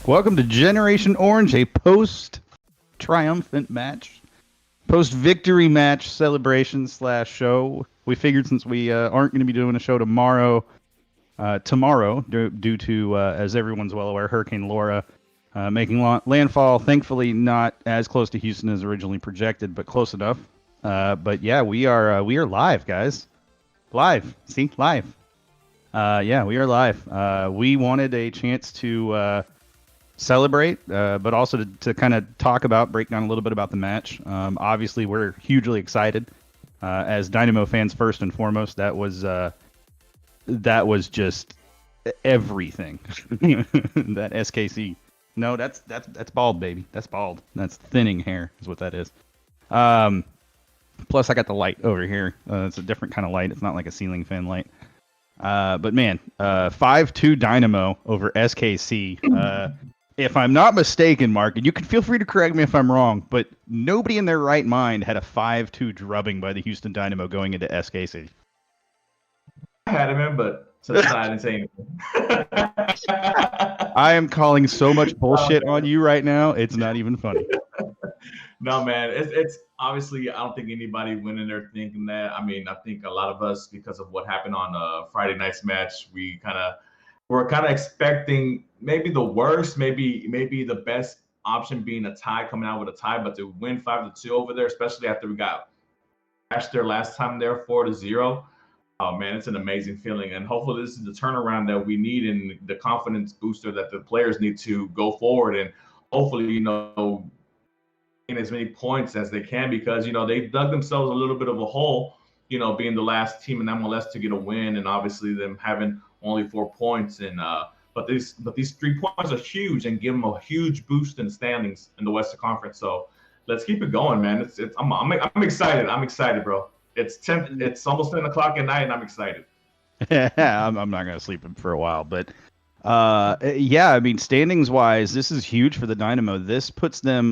Welcome to Generation Orange, a post-triumphant match, post-victory match celebration / show. We figured since we aren't going to be doing a show tomorrow, due to, as everyone's well aware, Hurricane Laura making landfall. Thankfully, not as close to Houston as originally projected, but close enough. But yeah, we are live, guys. Live. See, live. Yeah, we are live. We wanted a chance to celebrate, but also to kind of break down a little bit about the match. Obviously, we're hugely excited as Dynamo fans first and foremost. That was just everything. That SKC. No, that's bald, baby. That's bald. That's thinning hair is what that is. Plus, I got the light over here. It's a different kind of light. It's not like a ceiling fan light. But man, 5-2 Dynamo over SKC. If I'm not mistaken, Mark, and you can feel free to correct me if I'm wrong, but nobody in their right mind had a 5-2 drubbing by the Houston Dynamo going into SKC. I had him in, but so I didn't say anything. I am calling so much bullshit on you right now. It's not even funny. No, man. It's obviously, I don't think anybody went in there thinking that. I mean, I think a lot of us, because of what happened on Friday night's match, we're kind of expecting maybe the worst, maybe the best option being a tie, coming out with a tie, but to win 5-2 over there, especially after we got bashed there last time there 4-0. Oh man, it's an amazing feeling, and hopefully this is the turnaround that we need and the confidence booster that the players need to go forward, and hopefully, in as many points as they can, because they dug themselves a little bit of a hole, being the last team in MLS to get a win, and obviously them having only 4 points, and but these 3 points are huge and give them a huge boost in the standings in the Western Conference. So let's keep it going, man. I'm excited. I'm excited, bro. It's almost 10 o'clock at night, and I'm excited. I'm not gonna sleep for a while, but yeah, I mean, standings wise, this is huge for the Dynamo. This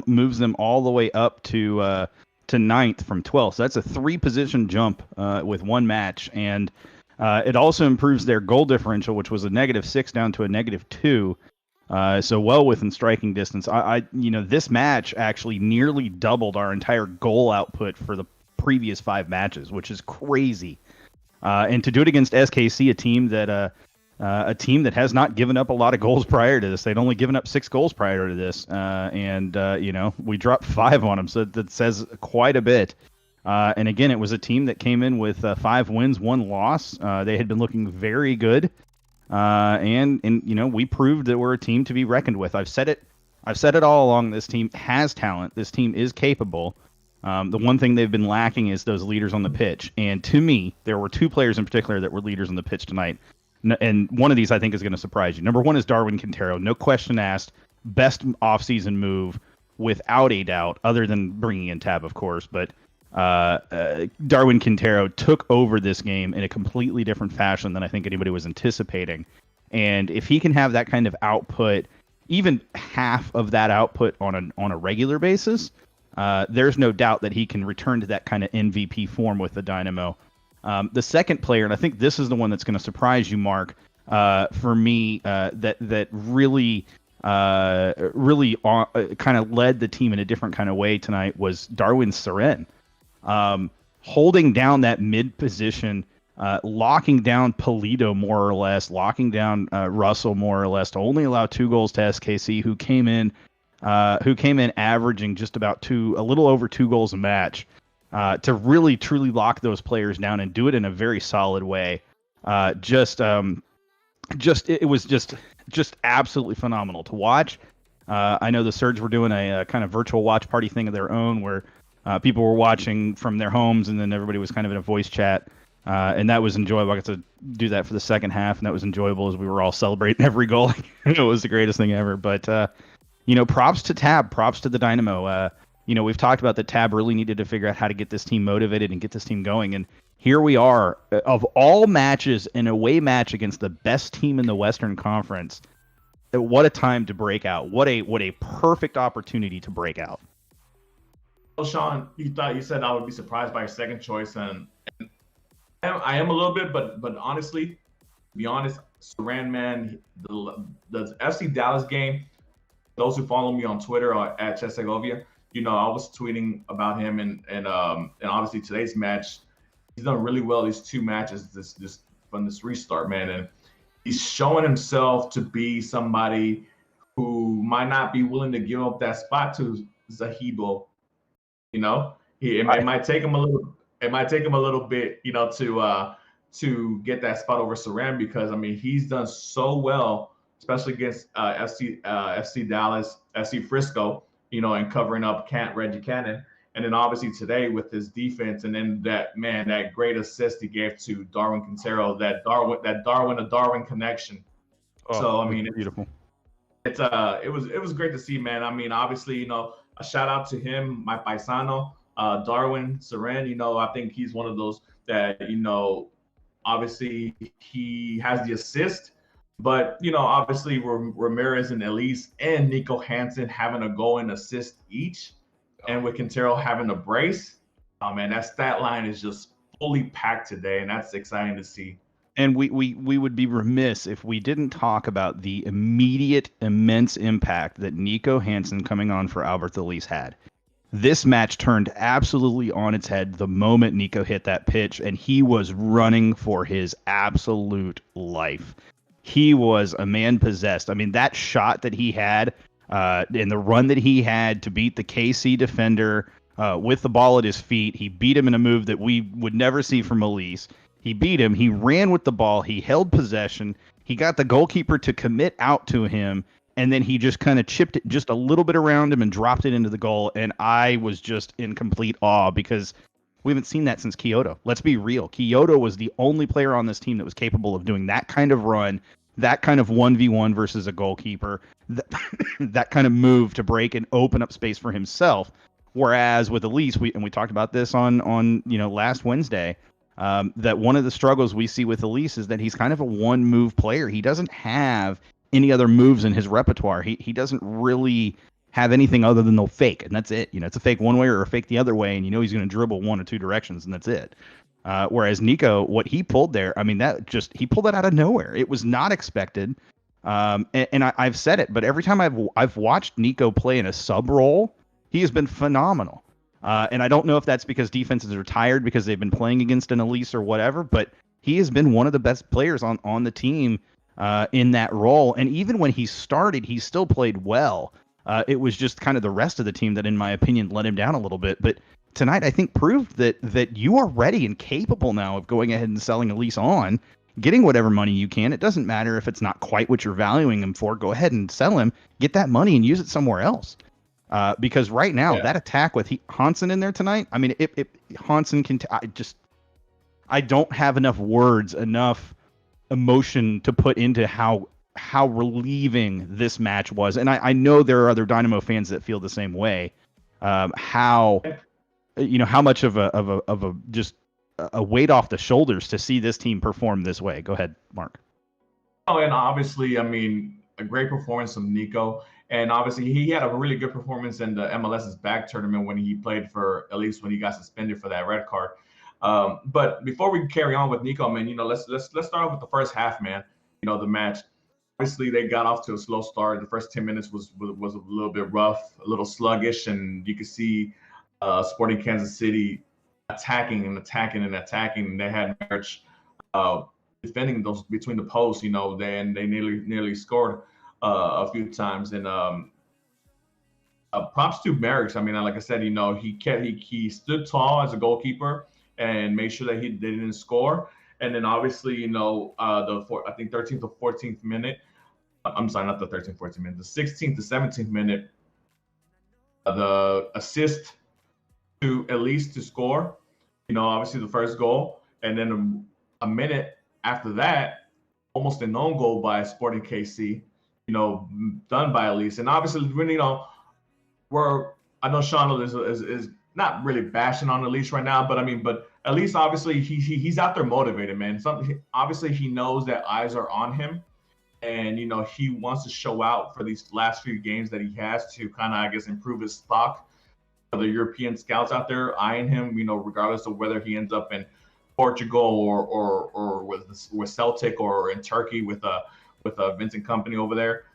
moves them all the way up to 9th from 12th. So that's a 3-position jump with one match, and it also improves their goal differential, which was a -6 down to a -2. So well within striking distance. This match actually nearly doubled our entire goal output for the previous 5 matches, which is crazy. And to do it against SKC, a team that has not given up a lot of goals prior to this. They'd only given up 6 goals prior to this, and we dropped 5 on them, so that says quite a bit. And again, it was a team that came in with 5 wins, 1 loss. They had been looking very good. And we proved that we're a team to be reckoned with. I've said it all along. This team has talent. This team is capable. The one thing they've been lacking is those leaders on the pitch. And to me, there were 2 players in particular that were leaders on the pitch tonight. And one of these I think is going to surprise you. Number 1 is Darwin Quintero. No question asked. Best offseason move without a doubt, other than bringing in Tab, of course. But Darwin Quintero took over this game in a completely different fashion than I think anybody was anticipating. And if he can have that kind of output, even half of that output on a regular basis, there's no doubt that he can return to that kind of MVP form with the Dynamo. The second player, and I think this is the one that's going to surprise you, Mark, for me, that really kind of led the team in a different kind of way tonight was Darwin Seren. Holding down that mid position, locking down Polito more or less, locking down Russell more or less to only allow 2 goals to SKC, who came in averaging just about a little over 2 goals a match, to really truly lock those players down and do it in a very solid way. It was just absolutely phenomenal to watch. I know the Surge were doing a kind of virtual watch party thing of their own where people were watching from their homes, and then everybody was kind of in a voice chat, and that was enjoyable. I got to do that for the second half, and that was enjoyable as we were all celebrating every goal. It was the greatest thing ever. But props to Tab, props to the Dynamo. We've talked about that Tab really needed to figure out how to get this team motivated and get this team going, and here we are. Of all matches, an away match against the best team in the Western Conference. What a time to break out! What a perfect opportunity to break out. Well, Sean, you said I would be surprised by your second choice, and I am a little bit, but honestly, to be honest, Seren, man, the FC Dallas game. Those who follow me on Twitter or at Segovia, I was tweeting about him, and obviously today's match, he's done really well these 2 matches this from this restart, man, and he's showing himself to be somebody who might not be willing to give up that spot to Zuhibo. It might take him a little bit, to get that spot over Seren, because he's done so well, especially against FC Dallas, FC Frisco, and covering up Reggie Cannon, and then obviously today with his defense, and then that great assist he gave to Darwin Quintero, that Darwin to Darwin connection. Oh, so it's beautiful. It was great to see, man. Obviously, a shout out to him, my paisano, Darwin Seren. I think he's one of those that, obviously he has the assist, but, obviously Ramirez and Elise and Nico Hansen having a goal and assist each, and with Quintero having a brace. Oh, man, that stat line is just fully packed today, and that's exciting to see. And we would be remiss if we didn't talk about the immediate immense impact that Nico Hansen coming on for Albert Elise had. This match turned absolutely on its head the moment Nico hit that pitch, and he was running for his absolute life. He was a man possessed. That shot that he had, and the run that he had to beat the KC defender with the ball at his feet, he beat him in a move that we would never see from Elise. He beat him. He ran with the ball. He held possession. He got the goalkeeper to commit out to him, and then he just kind of chipped it just a little bit around him and dropped it into the goal. And I was just in complete awe because we haven't seen that since Kyoto. Let's be real. Kyoto was the only player on this team that was capable of doing that kind of run, that kind of 1v1 versus a goalkeeper, that kind of move to break and open up space for himself. Whereas with Elise, we talked about this on last Wednesday, that one of the struggles we see with Elise is that he's kind of a one-move player. He doesn't have any other moves in his repertoire. He doesn't really have anything other than the fake, and that's it. It's a fake one way or a fake the other way, and he's going to dribble one or two directions, and that's it. Whereas Nico, what he pulled there, he pulled that out of nowhere. It was not expected. And I've said it, but every time I've watched Nico play in a sub role, he has been phenomenal. And I don't know if that's because defenses are tired because they've been playing against an Elise or whatever, but he has been one of the best players on the team in that role. And even when he started, he still played well. It was just kind of the rest of the team that, in my opinion, let him down a little bit. But tonight, I think, proved that you are ready and capable now of going ahead and selling Elise on, getting whatever money you can. It doesn't matter if it's not quite what you're valuing him for. Go ahead and sell him, get that money, and use it somewhere else. Because right now, that attack with Hansen in there tonight, I mean, if Hansen can, I don't have enough words, enough emotion to put into how relieving this match was. And I know there are other Dynamo fans that feel the same way. How much of a just a weight off the shoulders to see this team perform this way. Go ahead, Mark. Oh, and obviously, I mean, a great performance from Nico. And obviously, he had a really good performance in the MLS's back tournament when he played for, at least when he got suspended for that red card. But before we carry on with Nico, man, let's start off with the first half, man. The match. Obviously, they got off to a slow start. The first 10 minutes was a little bit rough, a little sluggish, and you could see Sporting Kansas City attacking. And they had Marriage defending those between the posts. They nearly scored a few times. And props to Merrick's. I mean, like I said, he stood tall as a goalkeeper and made sure that they didn't score. And then obviously, I think 13th to 14th minute. I'm sorry, not the 13th, 14th minute. The 16th to 17th minute, the assist to Elise to score. Obviously the first goal, and then a minute after that, almost an own goal by Sporting KC. Done by Elise. And obviously, when I know Sean is not really bashing on Elise right now, but at least obviously he's out there motivated, man. Obviously he knows that eyes are on him, and he wants to show out for these last few games that he has to kind of, I guess, improve his stock for the European scouts out there eyeing him, regardless of whether he ends up in Portugal or with Celtic or in Turkey with Vincent Company over there.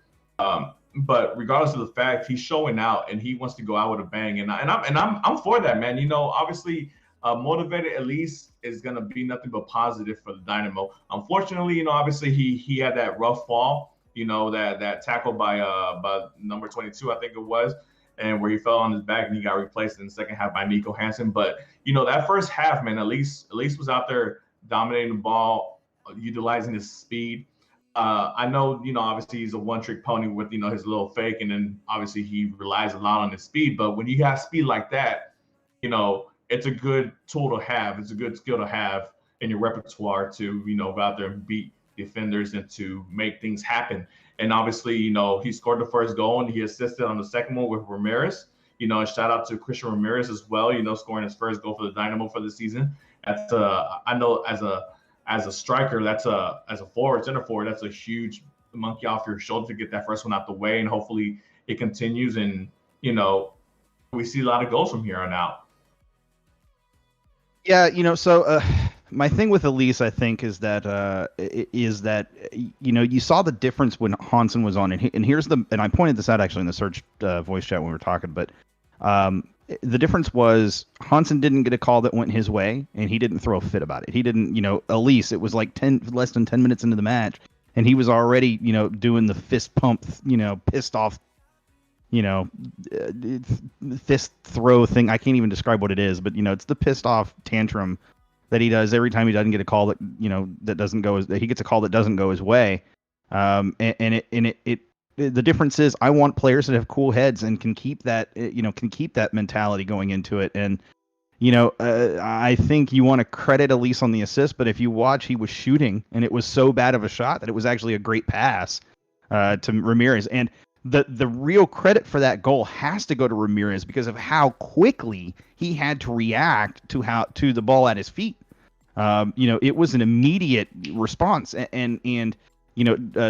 But regardless of the fact, he's showing out and he wants to go out with a bang, and I'm for that, man. Obviously, motivated Elise is gonna be nothing but positive for the Dynamo. Unfortunately, obviously he had that rough fall, that tackle by number 22, I think it was, and where he fell on his back and he got replaced in the second half by Nico Hansen. But that first half, man, Elise was out there dominating the ball, utilizing his speed. I know, obviously he's a one-trick pony with, his little fake, and then obviously he relies a lot on his speed. But when you have speed like that, it's a good tool to have. It's a good skill to have in your repertoire to, go out there and beat defenders and to make things happen. And obviously, he scored the first goal and he assisted on the second one with Ramirez. And shout out to Christian Ramirez as well, scoring his first goal for the Dynamo for the season. That's I know as a striker, as a forward, center forward, that's a huge monkey off your shoulder to get that first one out the way, and hopefully it continues, and we see a lot of goals from here on out. Yeah, so my thing with Elise, I think, is that you saw the difference when Hansen was on, and here's and I pointed this out actually in the Surge voice chat when we were talking, but the difference was Hansen didn't get a call that went his way, and he didn't throw a fit about it. He didn't, Elise, it was like less than 10 minutes into the match, and he was already, doing the fist pump, pissed off, fist throw thing. I can't even describe what it is, but it's the pissed off tantrum that he does every time he doesn't get a call that that doesn't go as he gets a call that doesn't go his way. The difference is I want players that have cool heads and can keep that mentality going into it. And I think you want to credit Elise on the assist, but if you watch, he was shooting and it was so bad of a shot that it was actually a great pass to Ramirez. And the real credit for that goal has to go to Ramirez because of how quickly he had to react to the ball at his feet. It was an immediate response, and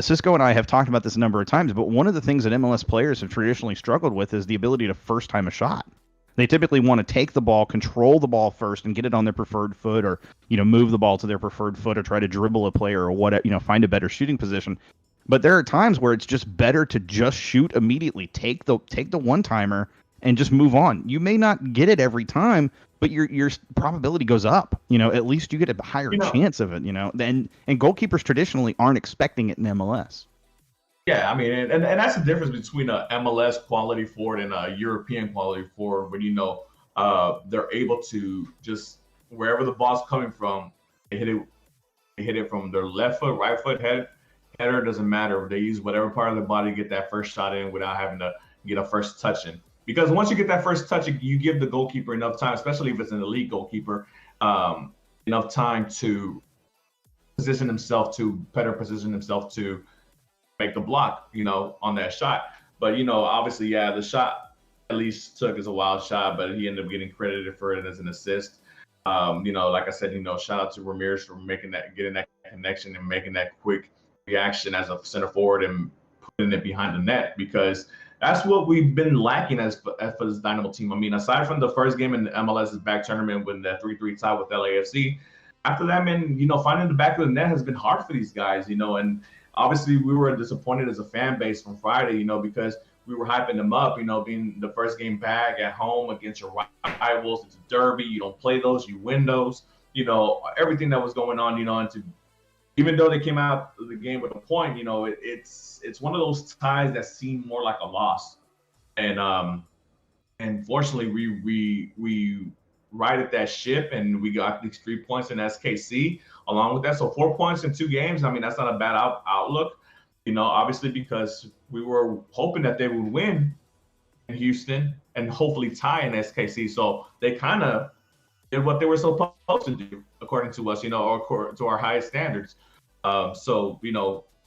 Cisco and I have talked about this a number of times, but one of the things that MLS players have traditionally struggled with is the ability to first time a shot. They typically want to take the ball, control the ball first, and get it on their preferred foot, or move the ball to their preferred foot, or try to dribble a player, or whatever, find a better shooting position. But there are times where it's just better to just shoot immediately, take the one timer, and just move on. You may not get it every time, but your probability goes up. At least you get a higher chance of it. And goalkeepers traditionally aren't expecting it in MLS. Yeah, I mean, and that's the difference between a MLS quality forward and a European quality forward. When they're able to just wherever the ball's coming from, they hit it from their left foot, right foot, header, doesn't matter. They use whatever part of their body to get that first shot in without having to get a first touch in. Because once you get that first touch, you give the goalkeeper enough time, especially if it's an elite goalkeeper, enough time to better position himself to make the block, on that shot. But, obviously, yeah, the shot at least took as a wild shot, but he ended up getting credited for it as an assist. Like I said, shout out to Ramirez for getting that connection and making that quick reaction as a center forward and putting it behind the net, because that's what we've been lacking for this Dynamo team. I mean, aside from the first game in the MLS's back tournament when the 3-3 tie with LAFC, after that, man, finding the back of the net has been hard for these guys, and obviously we were disappointed as a fan base from Friday, because we were hyping them up, being the first game back at home against your rivals. It's a derby. You don't play those, you win those, everything that was going on, and even though they came out of the game with a point, it's one of those ties that seem more like a loss. And fortunately, we righted that ship and we got these 3 points in SKC along with that. So 4 points in 2 games. I mean, that's not a bad outlook, obviously, because we were hoping that they would win in Houston and hopefully tie in SKC. So they kind of did what they were supposed to do, according to us, or to our highest standards. So,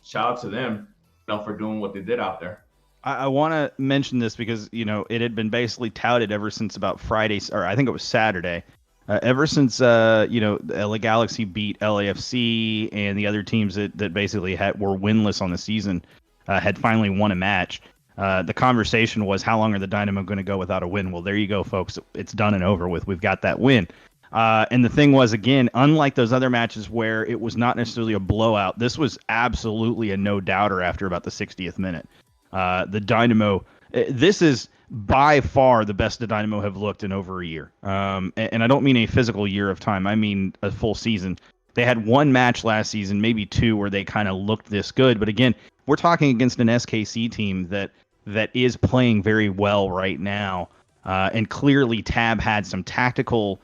shout out to them, for doing what they did out there. I want to mention this because, it had been basically touted ever since about Friday, or I think it was Saturday, ever since, LA Galaxy beat LAFC and the other teams that basically were winless on the season, had finally won a match. The conversation was, how long are the Dynamo going to go without a win? Well, there you go, folks. It's done and over with. We've got that win. And the thing was, again, unlike those other matches where it was not necessarily a blowout, this was absolutely a no-doubter after about the 60th minute. The Dynamo, this is by far the best the Dynamo have looked in over a year. And I don't mean a physical year of time. I mean a full season. They had one match last season, maybe 2, where they kind of looked this good. But again, we're talking against an SKC team that is playing very well right now. And clearly Tab had some tactical,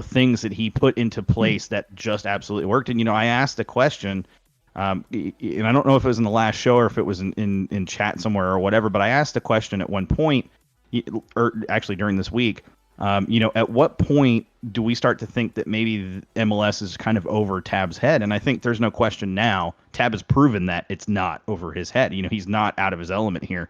things that he put into place that just absolutely worked. And, I asked the question, and I don't know if it was in the last show or if it was in chat somewhere or whatever, but I asked a question at one point, or actually during this week, at what point do we start to think that maybe MLS is kind of over Tab's head? And I think there's no question now. Tab has proven that it's not over his head. He's not out of his element here.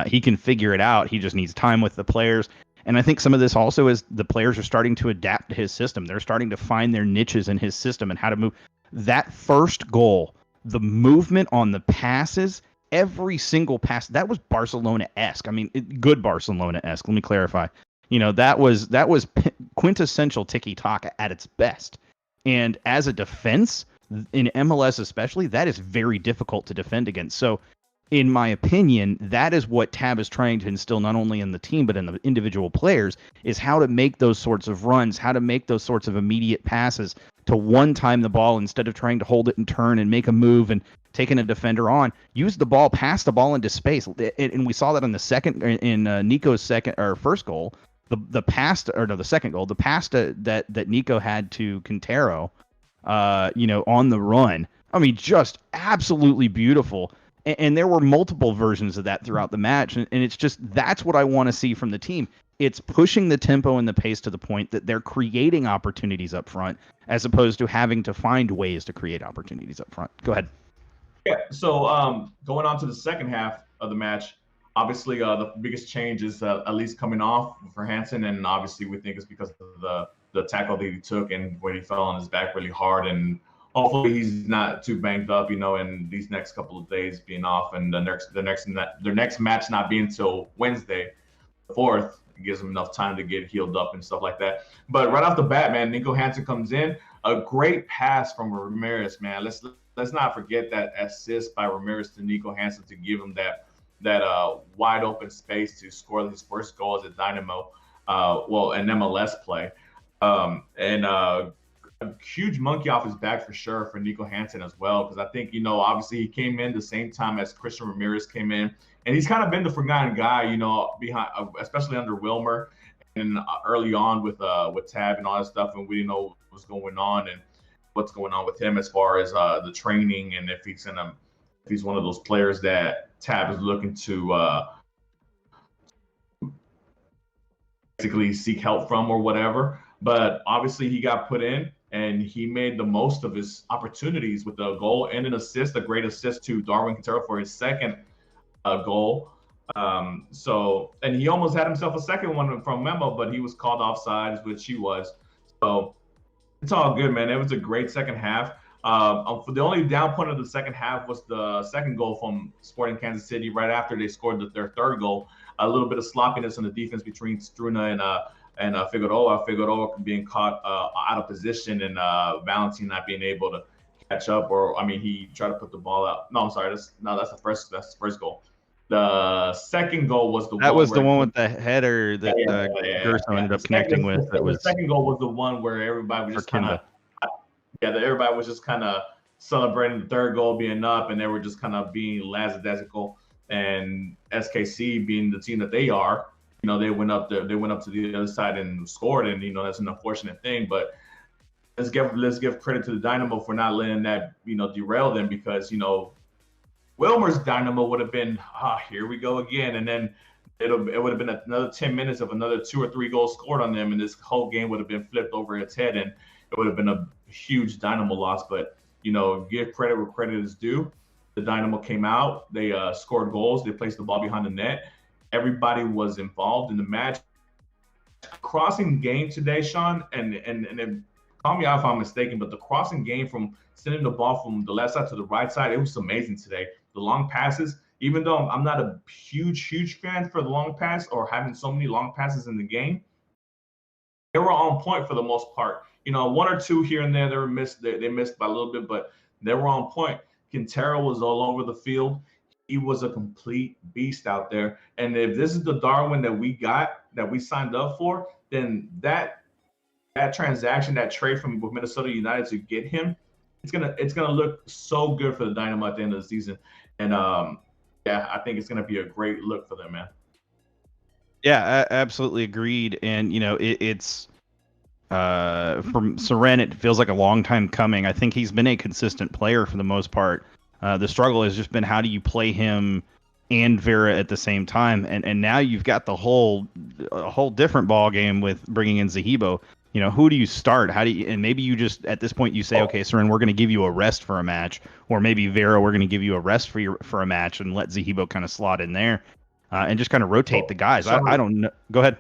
He can figure it out. He just needs time with the players. And I think some of this also is the players are starting to adapt to his system. They're starting to find their niches in his system and how to move. That first goal, the movement on the passes, every single pass, that was Barcelona-esque. I mean, good Barcelona-esque. Let me clarify. That was quintessential tiki-taka at its best. And as a defense, in MLS especially, that is very difficult to defend against. So, in my opinion, that is what Tab is trying to instill not only in the team, but in the individual players, is how to make those sorts of runs, how to make those sorts of immediate passes to one-time the ball instead of trying to hold it and turn and make a move and taking a defender on. Use the ball, pass the ball into space. And we saw that in Nico's first goal. The second goal, the pass that Nico had to Quintero, on the run. I mean, just absolutely beautiful. And there were multiple versions of that throughout the match. And it's just, that's what I want to see from the team. It's pushing the tempo and the pace to the point that they're creating opportunities up front, as opposed to having to find ways to create opportunities up front. Go ahead. Yeah. So going on to the second half of the match, obviously the biggest change is at least coming off for Hansen. And obviously we think it's because of the tackle that he took and where he fell on his back really hard. And hopefully he's not too banged up, in these next couple of days being off, and their next match not being until Wednesday, the 4th. It gives him enough time to get healed up and stuff like that. But right off the bat, man, Nico Hansen comes in, a great pass from Ramirez, man. Let's not forget that assist by Ramirez to Nico Hansen to give him that wide open space to score his first goal as a Dynamo, an MLS play, and a huge monkey off his back for sure for Nico Hansen as well, because I think, obviously he came in the same time as Christian Ramirez came in, and he's kind of been the forgotten guy, behind, especially under Wilmer. and early on with Tab and all that stuff, and we didn't know what was going on and what's going on with him as far as the training, and if he's one of those players that Tab is looking to basically seek help from or whatever. But obviously he got put in and he made the most of his opportunities with a goal and an assist, a great assist to Darwin Quintero for his second goal. And he almost had himself a second one from Memo, but he was called offsides, which he was. So it's all good, man. It was a great second half. The only down point of the second half was the second goal from Sporting Kansas City right after they scored their third goal. A little bit of sloppiness on the defense between Struna and Figueroa. Figueroa being caught out of position and Valentin not being able to catch up. He tried to put the ball out. No, I'm sorry. That's the first goal. The second goal was the one with the header that Gerso ended up connecting with. The second goal was the one where everybody was just kind of everybody was just kind of celebrating the third goal being up, and they were just kind of being lackadaisical. And SKC being the team that they are, they went up to the other side and scored, and that's an unfortunate thing. But let's give credit to the Dynamo for not letting that derail them, because Wilmer's Dynamo would have been, here we go again. And then it would have been another 10 minutes of another 2 or 3 goals scored on them, and this whole game would have been flipped over its head, and it would have been a huge Dynamo loss. But, give credit where credit is due. The Dynamo came out, they scored goals, they placed the ball behind the net. Everybody was involved in the match. Crossing game today, Sean, and call me out if I'm mistaken, but the crossing game from sending the ball from the left side to the right side, it was amazing today. The long passes, even though I'm not a huge fan for the long pass or having so many long passes in the game, they were on point for the most part. 1 or 2 here and there, they missed by a little bit, but they were on point. Quintero was all over the field. He was a complete beast out there. And if this is the Darwin that we signed up for, then that transaction, that trade with Minnesota United to get him, it's gonna look so good for the Dynamo at the end of the season. And I think it's gonna be a great look for them, man. Yeah, absolutely agreed. And it's from Seren, it feels like a long time coming. I think he's been a consistent player for the most part. The struggle has just been, how do you play him and Vera at the same time? And now you've got a whole different ball game with bringing in Zuhibo. Who do you start? And maybe you just, at this point, you say, okay, Seren, we're going to give you a rest for a match, or maybe Vera, we're going to give you a rest for a match and let Zuhibo kind of slot in there, and just kind of rotate the guys. I don't know. Go ahead.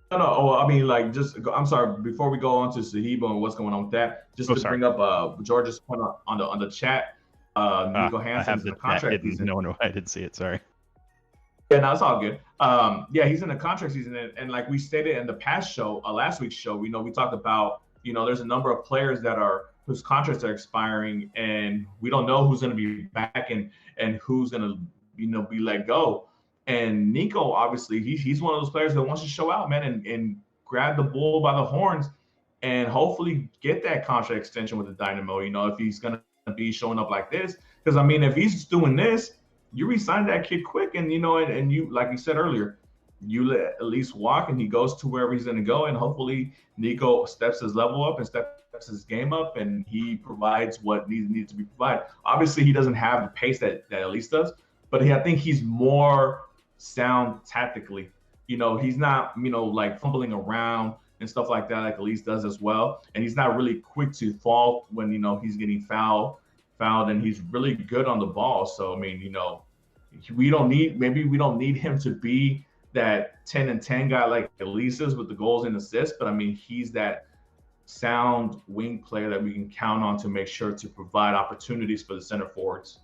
No. I'm sorry. Before we go on to Zuhibo and what's going on with that, bring up George's point on the chat. Nico Hansen's in the contract season. No, I didn't see it. Sorry. Yeah, no, it's all good. He's in the contract season, and like we stated in the past show, last week's show, we talked about, there's a number of players whose contracts are expiring, and we don't know who's going to be back and who's going to be let go. And Nico, obviously, he's one of those players that wants to show out, man, and grab the bull by the horns and hopefully get that contract extension with the Dynamo, if he's going to be showing up like this. Because, if he's doing this, you re-sign that kid quick, and, and you, like you said earlier, you let at least walk and he goes to wherever he's going to go. And hopefully Nico steps his level up and steps his game up, and he provides what needs to be provided. Obviously, he doesn't have the pace that Elise does, but I think he's more sound tactically. He's not, like fumbling around and stuff like that, like Elise does as well. And he's not really quick to fall when, he's getting fouled, and he's really good on the ball. So, we don't need him to be that 10 and 10 guy like Elise is with the goals and assists, but he's that sound wing player that we can count on to make sure to provide opportunities for the center forwards.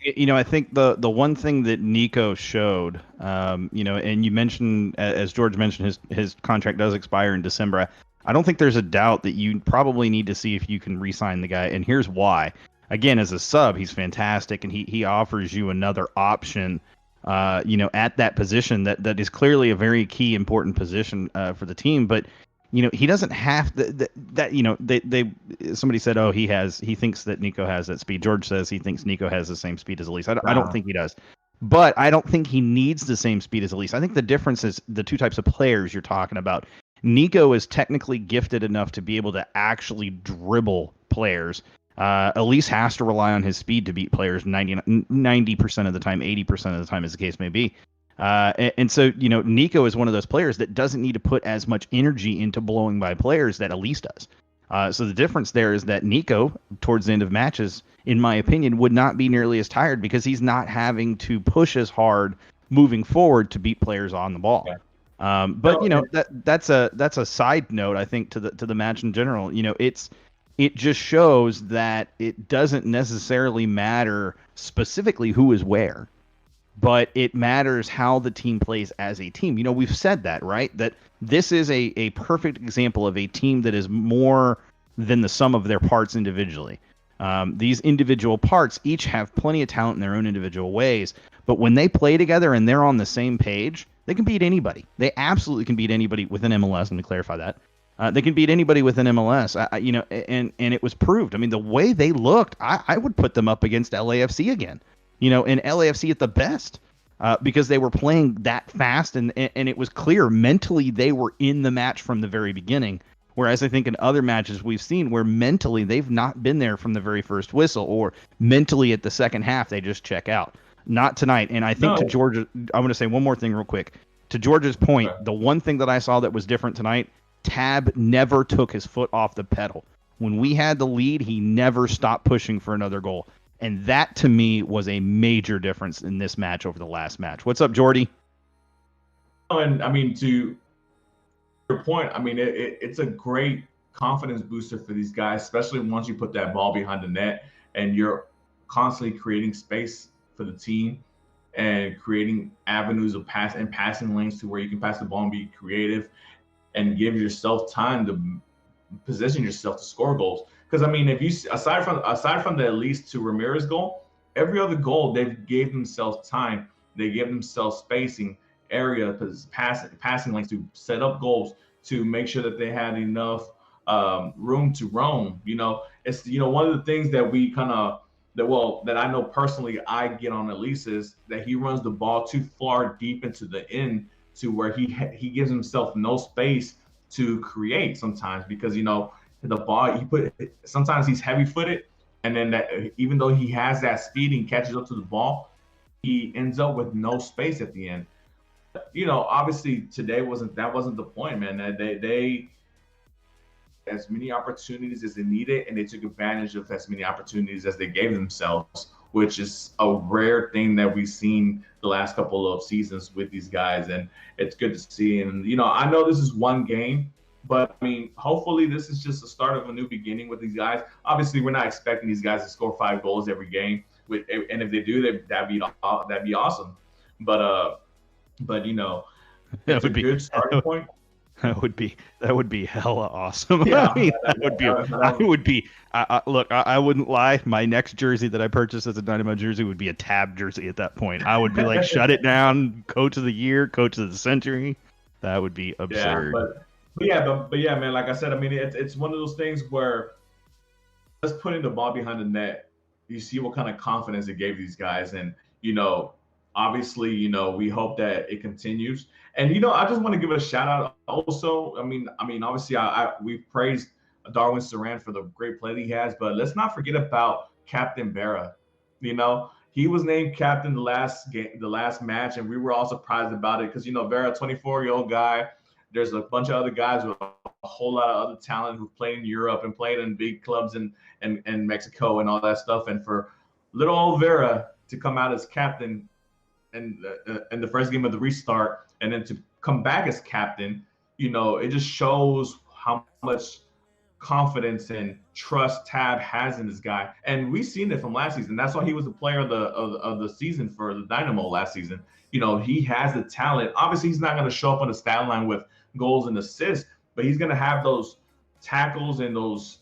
I think the one thing that Nico showed, and you mentioned, as George mentioned, his contract does expire in December. I don't think there's a doubt that you probably need to see if you can re-sign the guy, and here's why. Again, as a sub, he's fantastic, and he offers you another option, at that position that is clearly a very key, important position for the team. But he doesn't have somebody said, oh, he thinks that Nico has that speed. George says he thinks Nico has the same speed as Elise. I don't think he does. but I don't think he needs the same speed as Elise. I think the difference is the two types of players you're talking about. Nico is technically gifted enough to be able to actually dribble players. Elise has to rely on his speed to beat players 90% of the time, 80% of the time, as the case may be. And so, Nico is one of those players that doesn't need to put as much energy into blowing by players that Elise does. So the difference there is that Nico, towards the end of matches, in my opinion, would not be nearly as tired because he's not having to push as hard moving forward to beat players on the ball. Yeah. That's a side note, I think, to the match in general. It just shows that it doesn't necessarily matter specifically who is where, but it matters how the team plays as a team. We've said that, right? That this is a perfect example of a team that is more than the sum of their parts individually. These individual parts each have plenty of talent in their own individual ways, but when they play together and they're on the same page, they can beat anybody. They absolutely can beat anybody within MLS. Let me clarify that. They can beat anybody within MLS, and it was proved. I mean, the way they looked, I would put them up against LAFC again, and LAFC at the best, because they were playing that fast, and it was clear mentally they were in the match from the very beginning. Whereas I think in other matches we've seen where mentally they've not been there from the very first whistle, or mentally at the second half they just check out. Not tonight. And I think to Georgia, I want to say one more thing real quick. To Georgia's point, the one thing that I saw that was different tonight, Tab never took his foot off the pedal. When we had the lead, he never stopped pushing for another goal. And that, to me, was a major difference in this match over the last match. What's up, Jordy? And, I mean, to your point, I mean, it's a great confidence booster for these guys, especially once you put that ball behind the net and you're constantly creating space for the team and creating avenues of passing lanes to where you can pass the ball and be creative and give yourself time to position yourself to score goals. Because I mean, if you aside from the Elise to Ramirez goal, every other goal they gave themselves time, they gave themselves spacing, area, passing lanes to set up goals, to make sure that they had enough room to roam. It's one of the things that we kind of that I know personally I get on Elise is that he runs the ball too far deep into the end to where he gives himself no space to create sometimes, because the ball sometimes he's heavy-footed, and then that even though he has that speed and catches up to the ball, he ends up with no space at the end. Obviously today wasn't the point, man. They as many opportunities as they needed, and they took advantage of as many opportunities as they gave themselves, which is a rare thing that we've seen the last couple of seasons with these guys, and it's good to see. And I know this is one game, but I mean, hopefully this is just the start of a new beginning with these guys. Obviously, we're not expecting these guys to score 5 goals every game, and if they do, that'd be awesome. But it's a good starting point. That would be hella awesome. Yeah, I mean, look, I wouldn't lie. My next jersey that I purchased as a Dynamo jersey would be a Tab jersey at that point. I would be like, shut it down, coach of the year, coach of the century. That would be absurd. But yeah, man, like I said, I mean, it's one of those things where just putting the ball behind the net, you see what kind of confidence it gave these guys. And, obviously, we hope that it continues. And, I just want to give a shout out also. I mean, obviously we've praised Darwin Saran for the great play that he has, but let's not forget about Captain Berra. He was named captain the last match, and we were all surprised about it because, Berra, 24-year-old guy. There's a bunch of other guys with a whole lot of other talent who've played in Europe and played in big clubs in Mexico and all that stuff. And for little old Vera to come out as captain in the first game of the restart, and then to come back as captain, it just shows how much confidence and trust Tab has in this guy. And we've seen it from last season. That's why he was the player of the season for the Dynamo last season. He has the talent. Obviously, he's not going to show up on the stat line with goals and assists, but he's going to have those tackles and those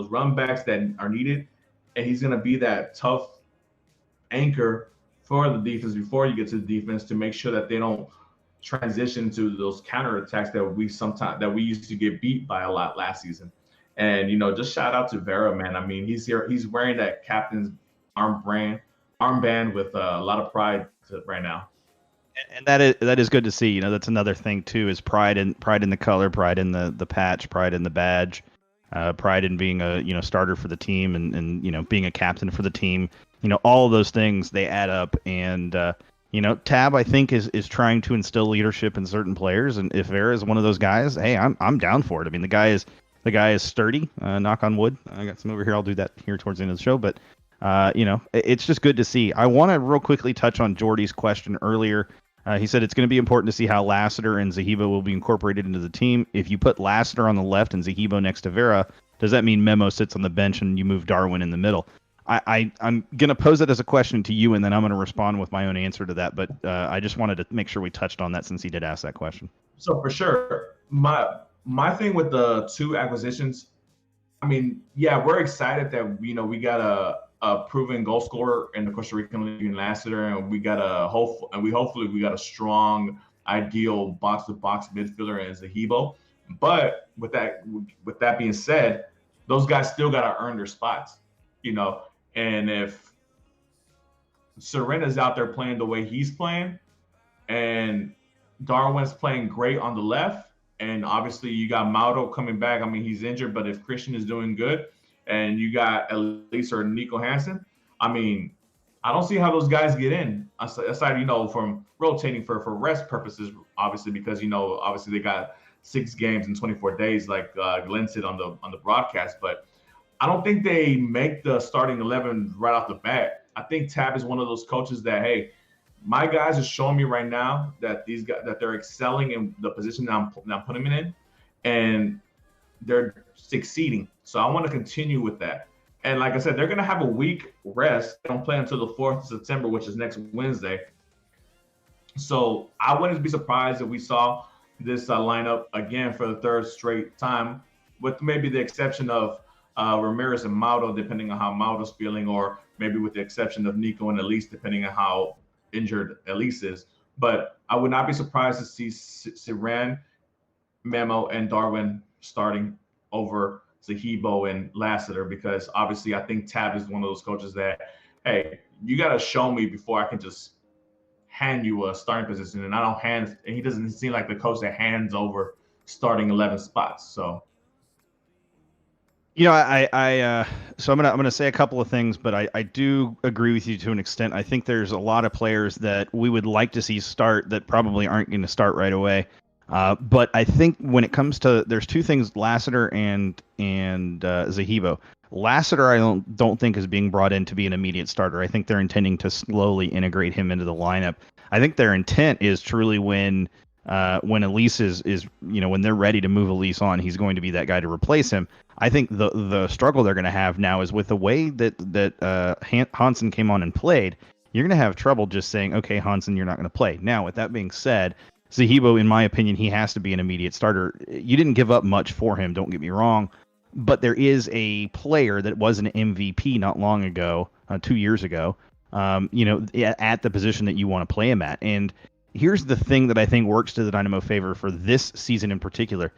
run backs that are needed, and he's going to be that tough anchor for the defense before you get to the defense to make sure that they don't transition to those counterattacks that we used to get beat by a lot last season. And just shout out to Vera, man. I mean, he's wearing that captain's armband with a lot of pride right now. And that is good to see. That's another thing too, is pride in the color, pride in the patch, pride in the badge, pride in being a starter for the team, and being a captain for the team. All of those things, they add up. And Tab, I think, is trying to instill leadership in certain players, and if Vera is one of those guys, hey, I'm down for it. I mean, the guy is sturdy. Knock on wood. I got some over here. I'll do that here towards the end of the show, but. It's just good to see. I want to real quickly touch on Jordy's question earlier. He said it's going to be important to see how Lassiter and Zuhibo will be incorporated into the team. If you put Lassiter on the left and Zuhibo next to Vera, does that mean Memo sits on the bench and you move Darwin in the middle? I'm going to pose it as a question to you, and then I'm going to respond with my own answer to that. But I just wanted to make sure we touched on that since he did ask that question. So for sure, my thing with the two acquisitions, I mean, yeah, we're excited that we got a proven goal scorer in the Costa Rican League in Lassiter, and we got hopefully we got a strong, ideal box-to-box midfielder in Zuhibo. But with that being said, those guys still got to earn their spots, And if Serena's out there playing the way he's playing, and Darwin's playing great on the left, and obviously you got Mauro coming back. I mean, he's injured, but if Christian is doing good, and you got Elise or Nico Hansen, I mean, I don't see how those guys get in, aside, from rotating for rest purposes, obviously, because, obviously they got 6 games in 24 days, like Glenn said on the broadcast. But I don't think they make the starting 11 right off the bat. I think Tab is one of those coaches that, hey, my guys are showing me right now that these guys, that they're excelling in the position that I'm putting them in, and they're succeeding. So I want to continue with that. And like I said, they're going to have a week rest. They don't play until the 4th of September, which is next Wednesday. So I wouldn't be surprised if we saw this lineup again for the 3rd straight time, with maybe the exception of Ramirez and Mauro, depending on how Mauro's feeling, or maybe with the exception of Nico and Elise, depending on how injured Elise is. But I would not be surprised to see Siran, Memo, and Darwin starting over Zuhibo and Lassiter, because obviously I think Tab is one of those coaches that, hey, you got to show me before I can just hand you a starting position. And he doesn't seem like the coach that hands over starting 11 spots. So, so I'm gonna say a couple of things, but I do agree with you to an extent. I think there's a lot of players that we would like to see start that probably aren't going to start right away. But I think when it comes to, there's 2 things: Lassiter and Zuhibo. Lassiter, I don't think is being brought in to be an immediate starter. I think they're intending to slowly integrate him into the lineup. I think their intent is truly when Elise is when they're ready to move Elise on, he's going to be that guy to replace him. I think the struggle they're going to have now is with the way that Hansen came on and played. You're going to have trouble just saying, okay, Hansen, you're not going to play. Now, with that being said, Zuhibo, in my opinion, he has to be an immediate starter. You didn't give up much for him, don't get me wrong, but there is a player that was an MVP not long ago, 2 years ago, at the position that you want to play him at. And here's the thing that I think works to the Dynamo favor for this season in particular.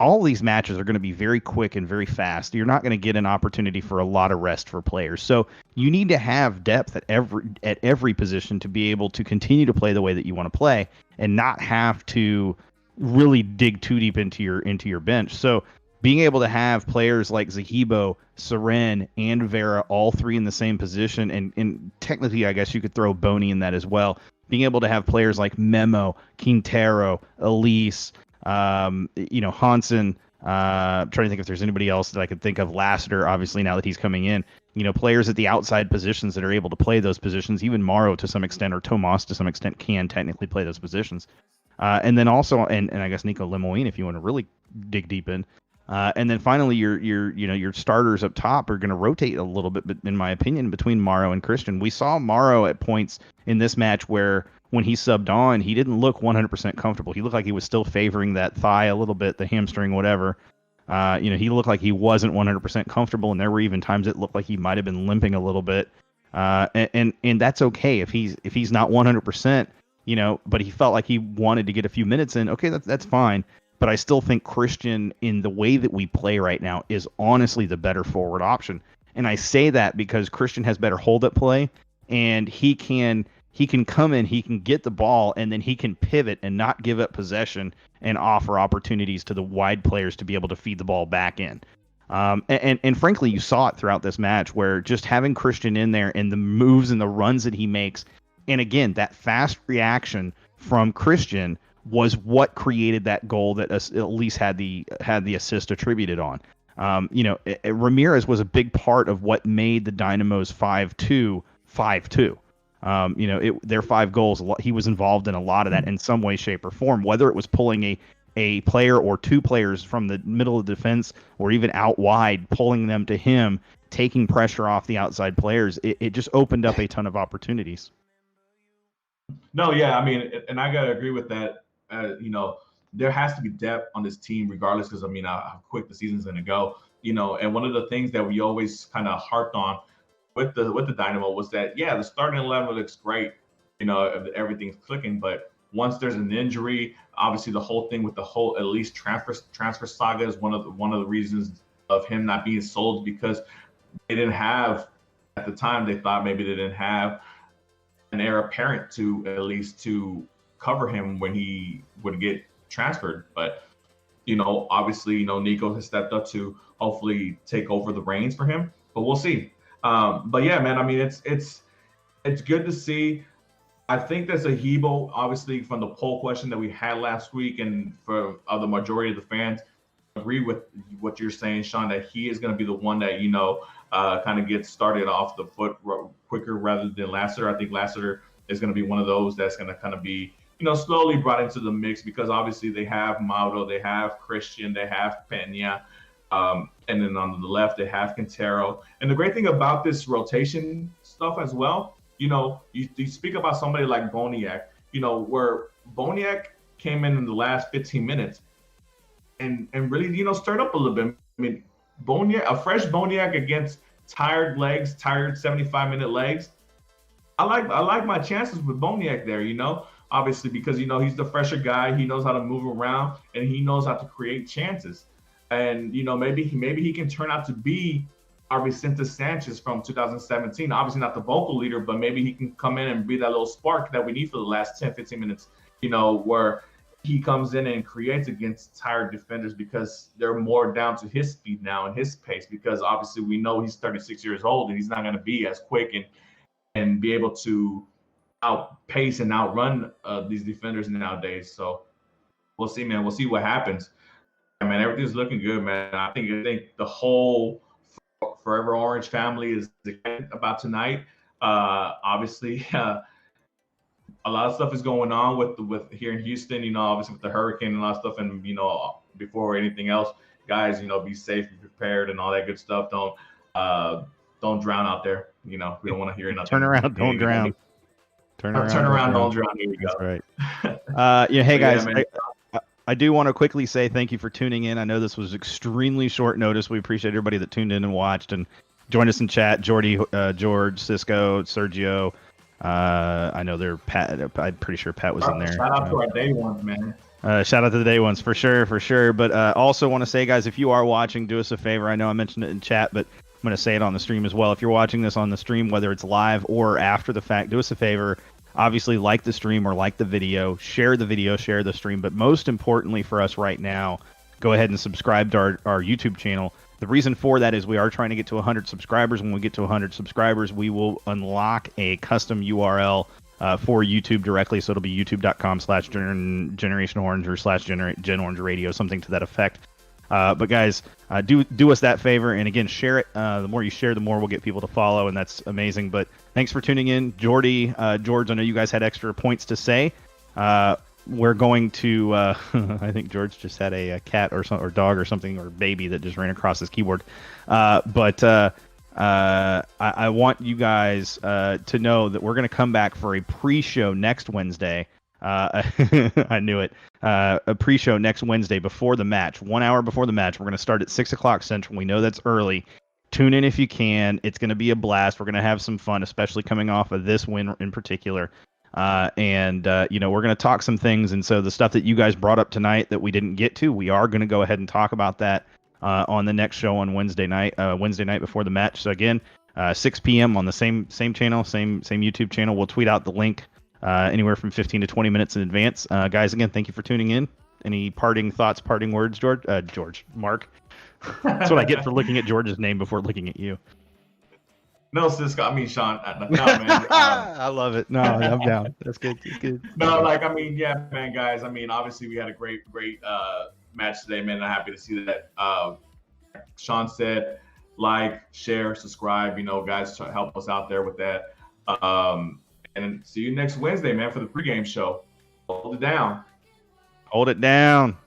All these matches are going to be very quick and very fast. You're not going to get an opportunity for a lot of rest for players. So you need to have depth at every position to be able to continue to play the way that you want to play and not have to really dig too deep into your bench. So being able to have players like Zuhibo, Seren, and Vera, all 3 in the same position, and technically I guess you could throw Boney in that as well. Being able to have players like Memo, Quintero, Elise, Hansen, trying to think if there's anybody else that I could think of. Lassiter, obviously, now that he's coming in, players at the outside positions that are able to play those positions. Even Mauro to some extent, or Tomas to some extent, can technically play those positions. And then also, and I guess Nico Lemoine, if you want to really dig deep in. And then finally, your starters up top are going to rotate a little bit, but in my opinion, between Mauro and Christian. We saw Mauro at points in this match where when he subbed on, he didn't look 100% comfortable. He looked like he was still favoring that thigh a little bit, the hamstring, whatever. He looked like he wasn't 100% comfortable, and there were even times it looked like he might have been limping a little bit. And that's okay if he's not 100%, but he felt like he wanted to get a few minutes in. Okay, that's fine. But I still think Christian, in the way that we play right now, is honestly the better forward option. And I say that because Christian has better hold-up play, and he can come in, he can get the ball, and then he can pivot and not give up possession and offer opportunities to the wide players to be able to feed the ball back in. And frankly, you saw it throughout this match where just having Christian in there and the moves and the runs that he makes, and again, that fast reaction from Christian was what created that goal that at least had the assist attributed on. Ramirez was a big part of what made the Dynamo's 5-2 5-2. Their 5 goals, he was involved in a lot of that in some way, shape, or form, whether it was pulling a player or 2 players from the middle of the defense or even out wide, pulling them to him, taking pressure off the outside players. It just opened up a ton of opportunities. No, yeah, I mean, and I gotta agree with that. There has to be depth on this team, regardless, because how quick the season's gonna go. And one of the things that we always kind of harped on with the Dynamo was that, yeah, the starting 11 looks great. Everything's clicking, but once there's an injury, obviously the whole thing with the whole at least transfer saga is one of the reasons of him not being sold, because they didn't have, at the time, they thought maybe they didn't have an heir apparent to at least to cover him when he would get transferred. But obviously, Nico has stepped up to hopefully take over the reins for him, but we'll see. But yeah, man, I mean, it's good to see. I think that Zuhibo, obviously, from the poll question that we had last week, and for the majority of the fans, agree with what you're saying, Sean, that he is going to be the one that kind of gets started off the foot quicker rather than Lassiter. I think Lassiter is going to be one of those that's going to kind of be slowly brought into the mix, because obviously they have Mauro, they have Christian, they have Peña. And then on the left, they have Quintero. And the great thing about this rotation stuff as well, you speak about somebody like Boniek, where Boniek came in the last 15 minutes and really, stirred up a little bit. I mean, a fresh Boniek against tired legs, tired 75-minute legs. I like my chances with Boniek there, obviously, because, he's the fresher guy. He knows how to move around, and he knows how to create chances. And, maybe he can turn out to be our Vicente Sanchez from 2017. Obviously not the vocal leader, but maybe he can come in and be that little spark that we need for the last 10, 15 minutes, where he comes in and creates against tired defenders, because they're more down to his speed now and his pace, because obviously we know he's 36 years old and he's not going to be as quick and be able to outpace and outrun these defenders nowadays. So we'll see, man. We'll see what happens. Man, everything's looking good, man. I think the whole Forever Orange family is excited about tonight. Obviously, a lot of stuff is going on with here in Houston. Obviously with the hurricane and a lot of stuff. And before anything else, guys, be safe, be prepared, and all that good stuff. Don't drown out there. We don't want to hear nothing. Turn around, don't drown. Turn around, don't drown. Here you go. That's right. Hey guys. Yeah, I do want to quickly say thank you for tuning in. I know this was extremely short notice. We appreciate everybody that tuned in and watched and joined us in chat. Jordy, George, Cisco, Sergio. I know Pat. I'm pretty sure Pat was in there. Shout out to our day ones, man. Shout out to the day ones for sure. But also want to say, guys, if you are watching, do us a favor. I know I mentioned it in chat, but I'm going to say it on the stream as well. If you're watching this on the stream, whether it's live or after the fact, do us a favor. Obviously, like the stream or like the video, share the stream. But most importantly for us right now, go ahead and subscribe to our YouTube channel. The reason for that is we are trying to get to 100 subscribers. When we get to 100 subscribers, we will unlock a custom URL for YouTube directly. So it'll be youtube.com/Generation Orange or /Gen Orange Radio, something to that effect. But guys, do us that favor, and again, share it. The more you share, the more we'll get people to follow, and that's amazing. But thanks for tuning in. Jordy, George, I know you guys had extra points to say. We're going to, I think George just had a cat or dog or something, or baby that just ran across his keyboard. But I want you guys to know that we're going to come back for a pre-show next Wednesday. I knew it. A pre-show next Wednesday before the match, 1 hour before the match. We're going to start at 6 o'clock Central. We know that's early. Tune in if you can. It's going to be a blast. We're going to have some fun, especially coming off of this win in particular. And we're going to talk some things. And so the stuff that you guys brought up tonight that we didn't get to, we are going to go ahead and talk about that on the next show on Wednesday night before the match. So again, 6 p.m. on the same channel, same YouTube channel. We'll tweet out the link anywhere from 15 to 20 minutes in advance. Guys, again, thank you for tuning in. Any parting thoughts, parting words, Mark? That's what I get for looking at George's name before looking at you. No, Cisco. I mean, Sean. No, man. I love it. No, I'm down. That's good. That's good. No, like, I mean, yeah, man, guys. I mean, obviously, we had a great match today, man. I'm happy to see that. Sean said, like, share, subscribe. You know, guys, help us out there with that. And see you next Wednesday, man, for the pregame show. Hold it down. Hold it down.